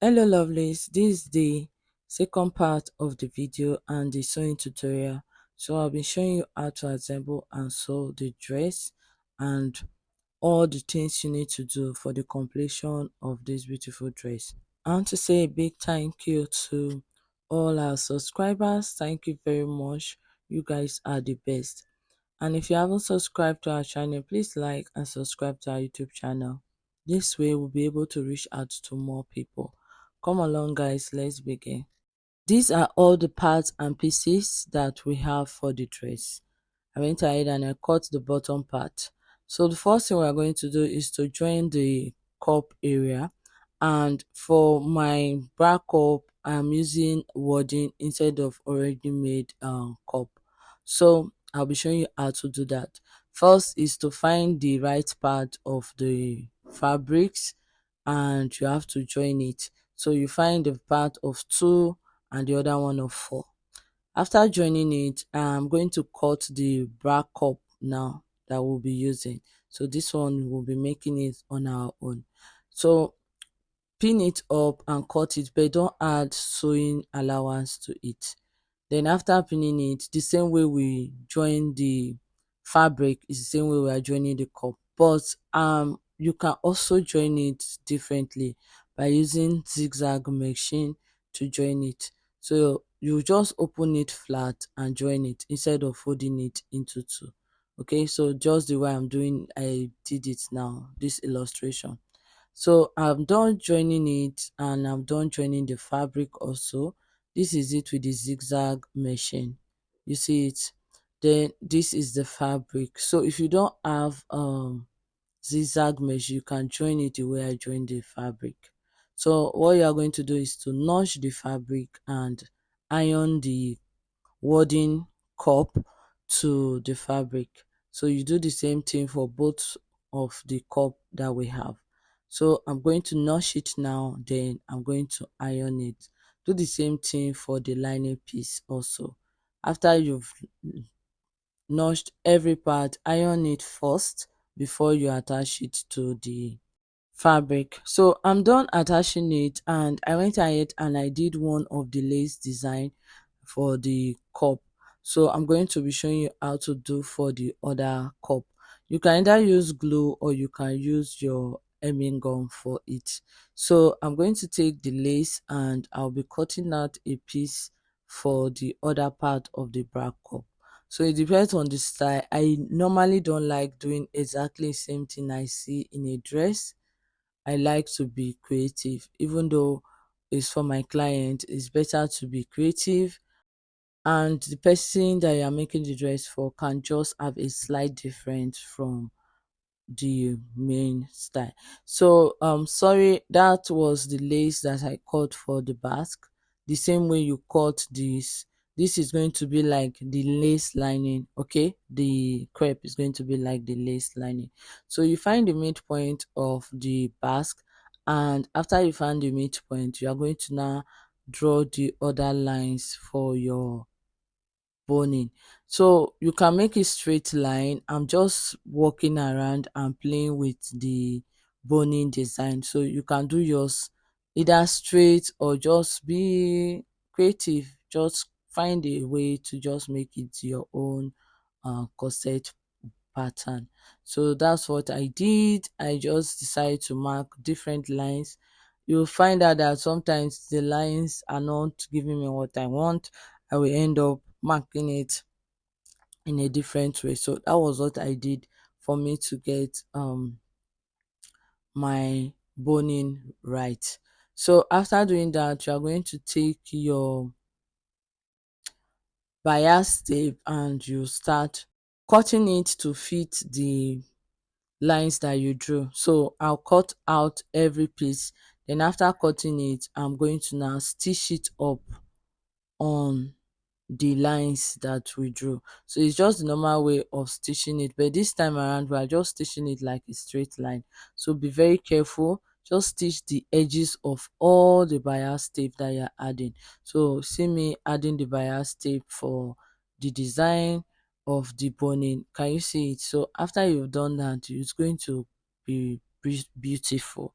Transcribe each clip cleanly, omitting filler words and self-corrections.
Hello lovelies, this is the second part of the video and the sewing tutorial. So I'll be showing you how to assemble and sew the dress and all the things you need to do for the completion of this beautiful dress. I want to say a big thank you to all our subscribers. Thank you very much. You guys are the best. And if you haven't subscribed to our channel, please like and subscribe to our YouTube channel. This way we'll be able to reach out to more people. Come along guys, let's begin. These are all the parts and pieces that we have for the dress. I went ahead and I cut the bottom part. So the first thing we're going to do is to join the cup area, and for my bra cup I'm using wording instead of already made cup. So I'll be showing you how to do that. First is to find the right part of the fabrics and you have to join it. So you find the part of 2 and the other one of 4. After joining it, I'm going to cut the bra cup now that we'll be using. So this one we'll be making it on our own. So pin it up and cut it, but don't add sewing allowance to it. Then after pinning it, the same way we join the fabric is the same way we are joining the cup. But you can also join it differently by using zigzag machine to join it. So you just open it flat and join it instead of folding it into 2. Okay, so just the way I did it now, this illustration. So I'm done joining it and I'm done joining the fabric also. This is it with the zigzag machine. You see it? Then this is the fabric. So if you don't have zigzag mesh, you can join it the way I joined the fabric. So what you are going to do is to notch the fabric and iron the wording cup to the fabric. So you do the same thing for both of the cup that we have. So I'm going to notch it now, then I'm going to iron it. Do the same thing for the lining piece also. After you've notched every part, iron it first before you attach it to the fabric. So I'm done attaching it and I went ahead and I did one of the lace design for the cup. So I'm going to be showing you how to do for the other cup. You can either use glue or you can use your hemming gun for it. So I'm going to take the lace and I'll be cutting out a piece for the other part of the bra cup. So it depends on the style. I normally don't like doing exactly the same thing I see in a dress. I like to be creative. Even though it's for my client, it's better to be creative, and the person that you are making the dress for can just have a slight difference from the main style. So sorry, that was the lace that I cut for the basque. The same way you cut this is going to be like the lace lining. Okay, the crepe is going to be like the lace lining. So you find the midpoint of the basque, and after you find the midpoint, you are going to now draw the other lines for your boning. So you can make a straight line. I'm just walking around and playing with the boning design. So you can do yours either straight or just be creative. Just find a way to just make it your own corset pattern. So that's what I did. I just decided to mark different lines. You'll find out that sometimes the lines are not giving me what I want. I will end up marking it in a different way. So that was what I did for me to get my boning right. So after doing that, you are going to take your bias tape and you start cutting it to fit the lines that you drew. So I'll cut out every piece. Then after cutting it, I'm going to now stitch it up on the lines that we drew. So it's just the normal way of stitching it, but this time around we are just stitching it like a straight line. So be very careful. Just stitch the edges of all the bias tape that you're adding. So see me adding the bias tape for the design of the boning. Can you see it? So after you've done that, it's going to be beautiful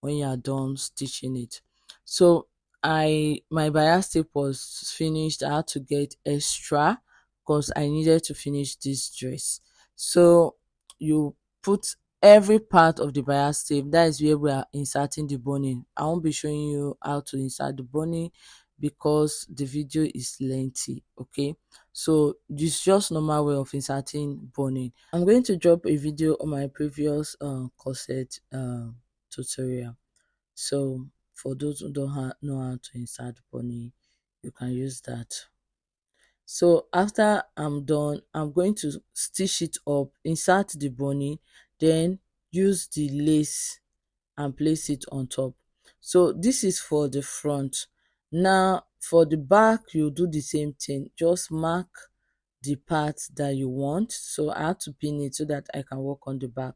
when you are done stitching it. So my bias tape was finished. I had to get extra because I needed to finish this dress. So you put every part of the bias tape. That is where we are inserting the boning. I won't be showing you how to insert the boning because the video is lengthy. Okay, so this is just normal way of inserting boning. I'm going to drop a video on my previous corset tutorial. So for those who don't know how to insert bunny, you can use that. So after I'm done, I'm going to stitch it up, insert the bunny, then use the lace and place it on top. So this is for the front. Now for the back, you do the same thing. Just mark the part that you want. So I have to pin it so that I can work on the back.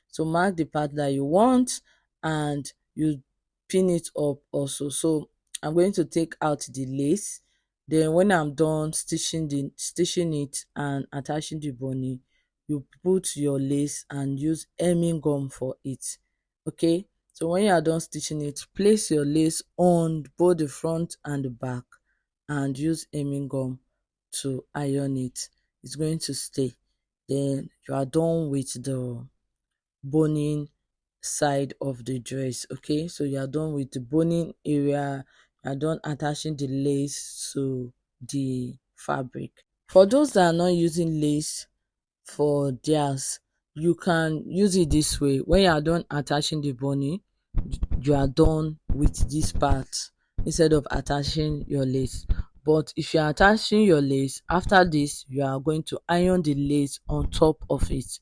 So mark the part that you want and you pin it up also. So I'm going to take out the lace. Then when I'm done stitching it and attaching the bunny, you put your lace and use hemming gum for it. Okay, so when you are done stitching it, place your lace on both the front and the back and use hemming gum to iron it. It's going to stay. Then you are done with the boning side of the dress. Okay, so you are done with the boning area. You are done attaching the lace to the fabric. For those that are not using lace for theirs, you can use it this way. When you are done attaching the boning, you are done with this part instead of attaching your lace. But if you are attaching your lace, after this you are going to iron the lace on top of it.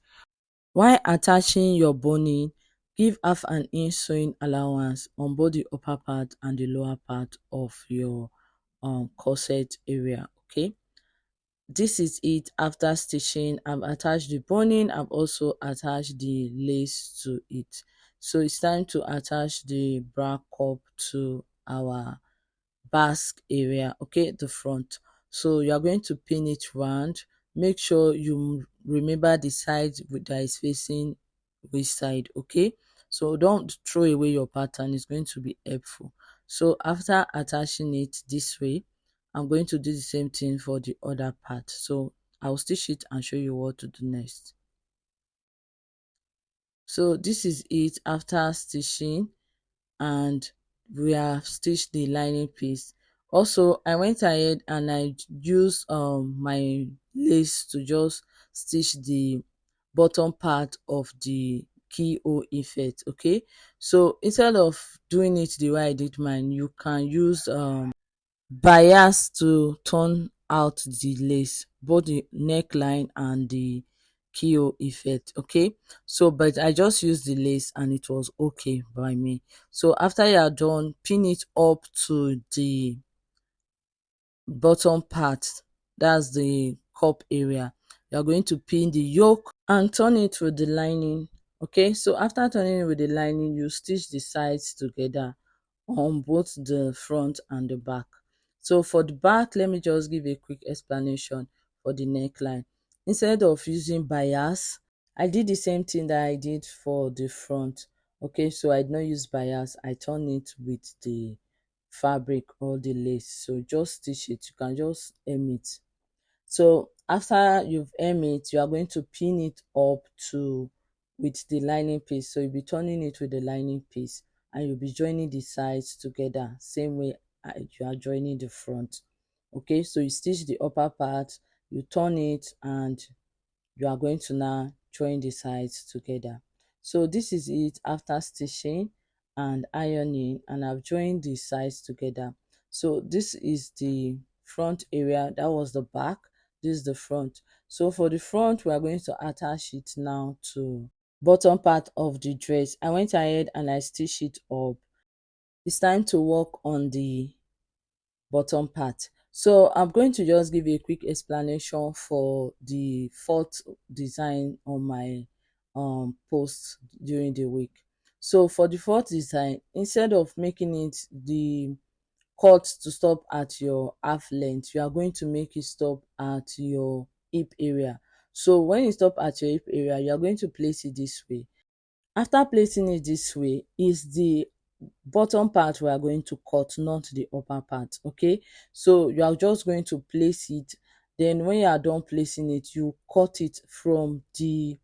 While attaching your boning, give half an inch sewing allowance on both the upper part and the lower part of your corset area. Okay, this is it. After stitching, I've attached the boning, I've also attached the lace to it. So it's time to attach the bra cup to our basque area, okay, the front. So you are going to pin it round. Make sure you remember the side that is facing waist side, okay. So don't throw away your pattern, it's going to be helpful. So after attaching it this way, I'm going to do the same thing for the other part. So I'll stitch it and show you what to do next. So this is it after stitching, and we have stitched the lining piece. Also, I went ahead and I used my lace to just stitch the bottom part of the keyhole effect. Okay, so instead of doing it the way I did mine, you can use bias to turn out the lace, both the neckline and the keyhole effect. Okay, so but I just used the lace and it was okay by me. So after you are done, pin it up to the bottom part, that's the cup area. You are going to pin the yoke and turn it with the lining. Okay, so after turning it with the lining, you stitch the sides together on both the front and the back. So for the back, let me just give a quick explanation for the neckline. Instead of using bias, I did the same thing that I did for the front. Okay, so I did not use bias, I turn it with the fabric or the lace. So just stitch it, you can just hem it. So after you've hem it, you are going to pin it up to with the lining piece. So you'll be turning it with the lining piece and you'll be joining the sides together same way you are joining the front. Okay, so you stitch the upper part, you turn it, and you are going to now join the sides together. So this is it after stitching and ironing, and I've joined the sides together. So this is the front area, that was the back, this is the front. So for the front, we are going to attach it now to bottom part of the dress. I went ahead and I stitched it up. It's time to work on the bottom part. So I'm going to just give you a quick explanation for the fourth design on my post during the week. So for the fourth design, instead of making it the cut to stop at your half length, you are going to make it stop at your hip area. So when you stop at your hip area, you are going to place it this way. After placing it this way, is the bottom part we are going to cut, not the upper part. Okay, so you are just going to place it. Then when you are done placing it, you cut it from the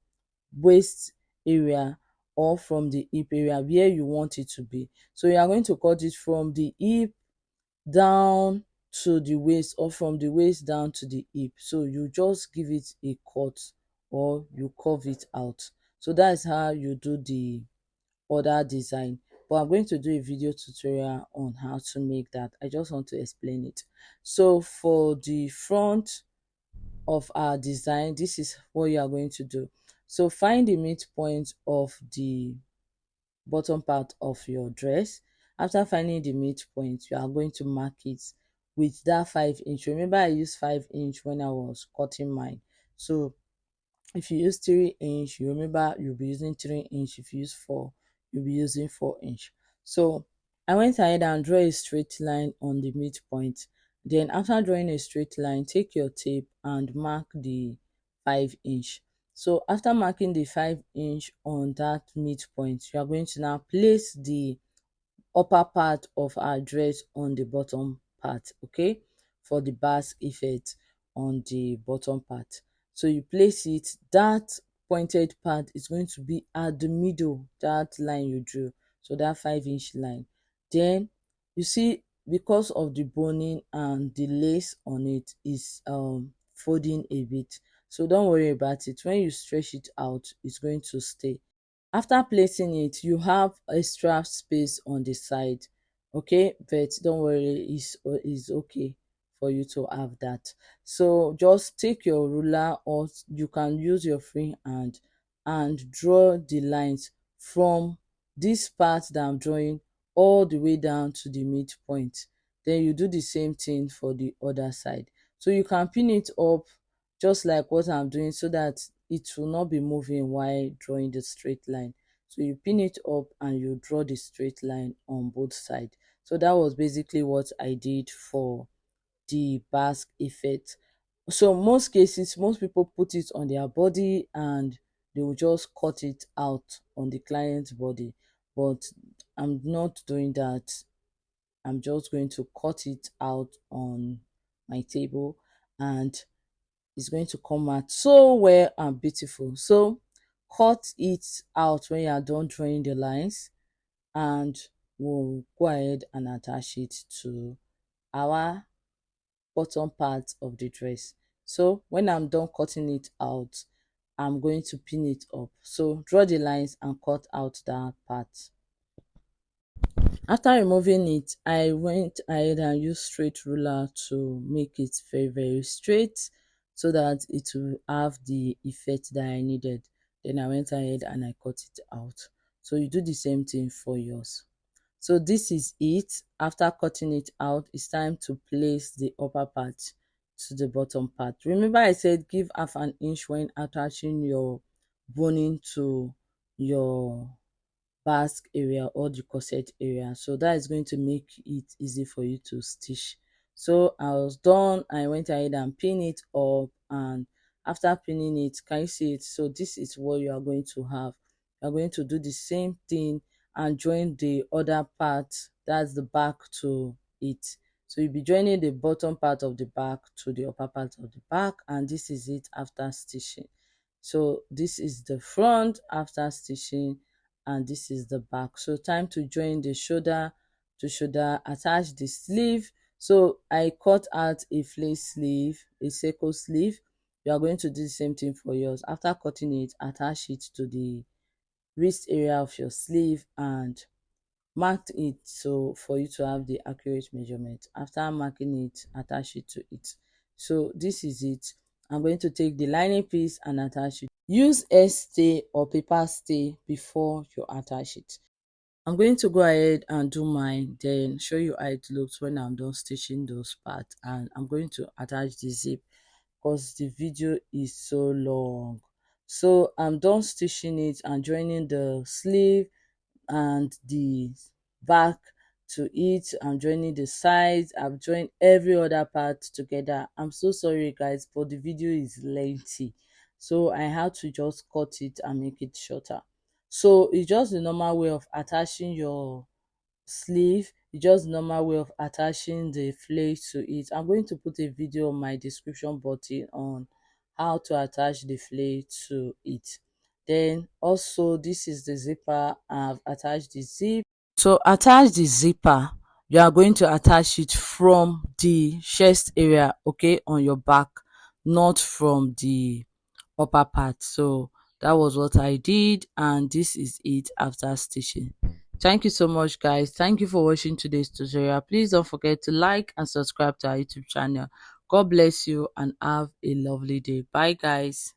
waist area or from the hip area where you want it to be. So you are going to cut it from the hip down to the waist, or from the waist down to the hip. So you just give it a cut, or you curve it out. So that's how you do the other design, but I'm going to do a video tutorial on how to make that. I just want to explain it. So for the front of our design, this is what you are going to do. So find the midpoint of the bottom part of your dress. After finding the midpoint, you are going to mark it with that 5 inch. Remember, I used 5 inch when I was cutting mine. So if you use 3 inch, you remember you'll be using 3 inch. If you use 4, you'll be using 4 inch. So I went ahead and draw a straight line on the midpoint. Then after drawing a straight line, take your tape and mark the 5 inch. So after marking the 5 inch on that midpoint, you are going to now place the upper part of our dress on the bottom part, okay, for the Basque effect on the bottom part. So you place it, that pointed part is going to be at the middle, that line you drew, so that 5 inch line. Then you see, because of the boning and the lace on it is folding a bit, so don't worry about it. When you stretch it out, it's going to stay. After placing it, you have extra space on the side, okay, but don't worry, it's okay for you to have that. So just take your ruler, or you can use your free hand, and draw the lines from this part that I'm drawing all the way down to the midpoint. Then you do the same thing for the other side. So you can pin it up just like what I'm doing, so that it will not be moving while drawing the straight line. So you pin it up and you draw the straight line on both sides. So that was basically what I did for the Basque effect. So most cases, most people put it on their body and they will just cut it out on the client's body, but I'm not doing that. I'm just going to cut it out on my table, and it's going to come out so well and beautiful. So cut it out when you are done drawing the lines, and we'll go ahead and attach it to our bottom part of the dress. So when I'm done cutting it out, I'm going to pin it up. So draw the lines and cut out that part. After removing it, I went ahead and used straight ruler to make it very straight, so that it will have the effect that I needed. Then I went ahead and I cut it out. So you do the same thing for yours. So this is it. After cutting it out, it's time to place the upper part to the bottom part. Remember, I said give half an inch when attaching your boning to your Basque area or the corset area. So that is going to make it easy for you to stitch. So I was done. I went ahead and pin it up, and after pinning it, can you see it? So this is what you are going to have. You are going to do the same thing and join the other part, that's the back, to it. So you'll be joining the bottom part of the back to the upper part of the back, and this is it after stitching. So this is the front after stitching, and this is the back. So time to join the shoulder to shoulder, attach the sleeve. So I cut out a flace sleeve, a circle sleeve. You are going to do the same thing for yours. After cutting it, attach it to the wrist area of your sleeve and mark it, so for you to have the accurate measurement. After marking it, attach it to it. So this is it. I'm going to take the lining piece and attach it. Use stay or paper stay before you attach it. I'm going to go ahead and do mine, then show you how it looks when I'm done stitching those parts, and I'm going to attach the zip because the video is so long. So I'm done stitching it and joining the sleeve and the back to it. I'm joining the sides. I've joined every other part together. I'm so sorry guys, but the video is lengthy, so I had to just cut it and make it shorter. So it's just the normal way of attaching your sleeve, it's just normal way of attaching the flare to it. I'm going to put a video on my description button on how to attach the flare to it. Then also this is the zipper. I've attached the zip. So attach the zipper. You are going to attach it from the chest area, okay, on your back, not from the upper part. So that was what I did, and this is it after stitching. Thank you so much, guys. Thank you for watching today's tutorial. Please don't forget to like and subscribe to our YouTube channel. God bless you and have a lovely day. Bye, guys.